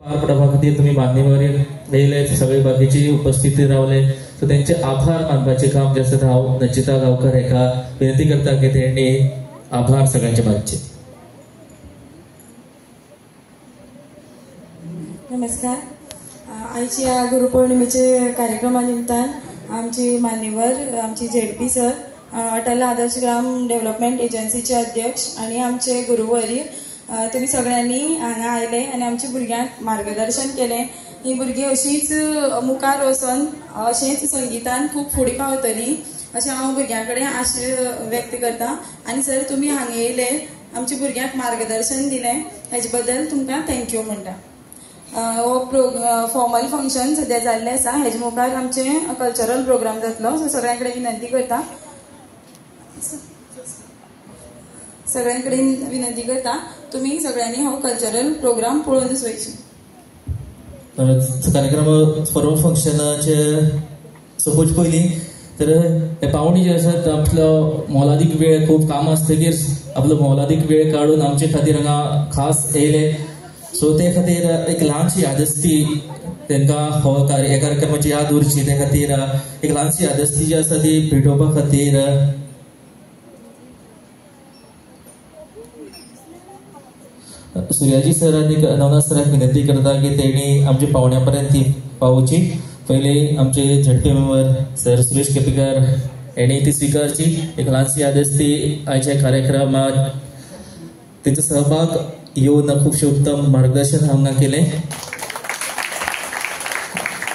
पार पडपा खातीर तुम्ही मान्यवर येयले, सगळे बाकीची उपस्थिती रावले, सो त्यांचे आभार मानपाचे काम जे आसा हांव नचिता गांवकर हेका विनंती करता की त्यांनी आभार सगळ्यांचे मानचे. नमस्कार. आयच्या गुरुपौर्णिमेचे कार्यक्रमा निमतान आमची मान्यवर आमची ZP sir, Atal Adarsh Gram development एजन्सीचे अध्यक्ष आणि आमचे गुरुवर्य, तुम्ही सगळ्यांनी हांगा आयले आणि आमच्या भुरग्यांक मार्गदर्शन केलें. ही भुरगीं अशीच मुखार वचून अशेंच संगीतान खूब फुडें पावतलीं अशें हांव भुरग्यां कडेन आशय व्यक्त करता. आनी सर तुमी हांगा येयले, आमच्या भुरग्यांक मार्गदर्शन दिलें, हेजे बद्दल तुमकां थँक्यू म्हणटा. हो फॉर्मल फंक्शन सद्या जाल्लें आसा, हेजे मुखार आमचे कल्चरल प्रोग्राम जातलो. सो सगळ्यां कडेन विनंती करता, सगळ्यां कडेन विनंती करता तुम्ही सगळ्यांनी हो कल्चरल प्रोग्राम पळोवनच वयचे. कार्यक्रम फॉर्मल फंक्शनाचे सपोज पयलीं तर हे पावणी जे आसात आपलो मोलादीक वेळ, खूब काम आसतकीर आपलो मोलादीक वेळ काडून आमचे खातीर हांगा खास येयले. सो ते खातीर एक ल्हानशी यादस्ती तांकां हो ह्या कार्यक्रमाची याद उरची ते खातीर एक ल्हानशी यादस्ती जी आसा ती भेटोवपा खातीर सुर्याजी सर आनी नवनाथ सराक विनंती करता की तेणी आमच्या पावण्या पर्यंत ती पावोवची. पयली आमचे झडपी मेंबर सर सुरेश केपेकर हेणी ती स्विकारची. एक ल्हानशी यादस्ती आयच्या कार्यक्रमात तेंचो सहभाग येवन खूबशे उत्तम मार्गदर्शन हांगा केलें.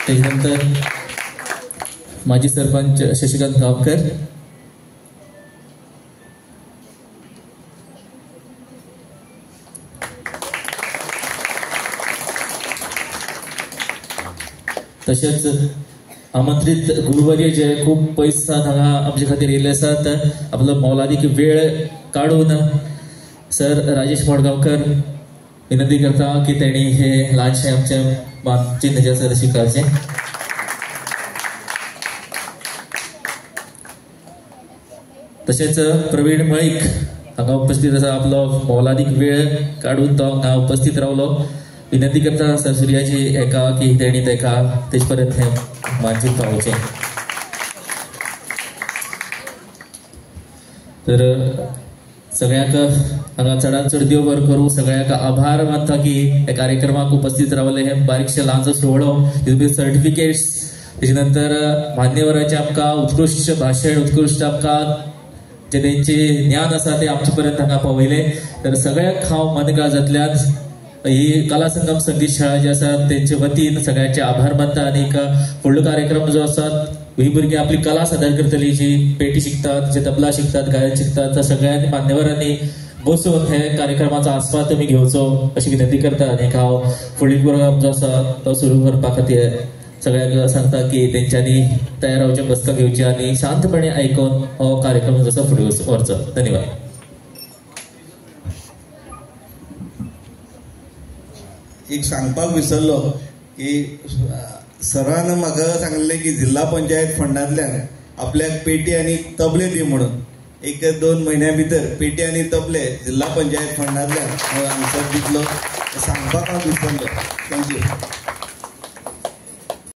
तेजे नंतर माजी सरपंच शशिकांत गांवकर, तशेंच आमंत्रित गुरुवर्य जे खूब पयस हांगा आमचे खातीर येयले आसात, आपलो मोलादीक वेळ काडून सर राजेश मडगांवकर विनंती करता की तेणी हे ल्हानशें आमचें मानचिन्ह जें आसा स्विकारचें. तशेंच प्रवीण मळीक हांगा उपस्थित आसा, आपलो मोलादीक वेळ काडून तो हांगा उपस्थित रावलो. विनंती करता सर सुर्याजी हेका की तेणी तेका तेजे पर्यंत हें मानचिन्ह पावोवचें. तर सगळ्यांक हांगा चडांत चड देव बरें करूं. सगळ्यांक आभार मानता की हे कार्यक्रमाक उपस्थित रावले. हे बारीकशे ल्हानसो सुवाळो, तितून सर्टिफिकेट्स, तेजे नंतर मान्यवरांचें आमकां उत्कृश्ट भाशण, उत्कृश्ट आमकां जे तेंचे ज्ञान आसा ते आमचे पर्यंत हांगा पावयले. तर सगळ्यांक हांव मनकाजांतल्यान ही कला संगम संगीत शाळा जी आसा तेंचे वतीन सगळ्यांचे आभार मानता. आनी फुडलो कार्यक्रम जो आसा ही भुरगीं आपली कला सादर करतली, जी पेटी शिकतात, जे तबला शिकतात, गायन शिकतात, तर सगळ्यांनी मान्यवरांनी बसून हे कार्यक्रमाचो आस्वाद तुमी घेवचो अशी विनंती करता. आनी हांव फुडलो प्रोग्राम जो आसा तो सुरू करपा खातीर सगळ्यांक सांगता की तेंच्यांनी तयार रावचें, बसका घेवची आनी शांतपणे आयकून हो कार्यक्रम जो आसा फुडें व्हरचो. धन्यवाद. एक सांगपाक विसरलो की सरान म्हाका सांगलें की जिल्हा पंचायत फंडांतल्यान आपल्याक पेटी आनी तबले दी म्हणून. 1-2 म्हयन्या भितर पेटी आनी तबले जिल्हा पंचायत फंडांतल्यान हांवें आन्सर दितलो, सांगपाक हांव विसरलो. थँक्यू.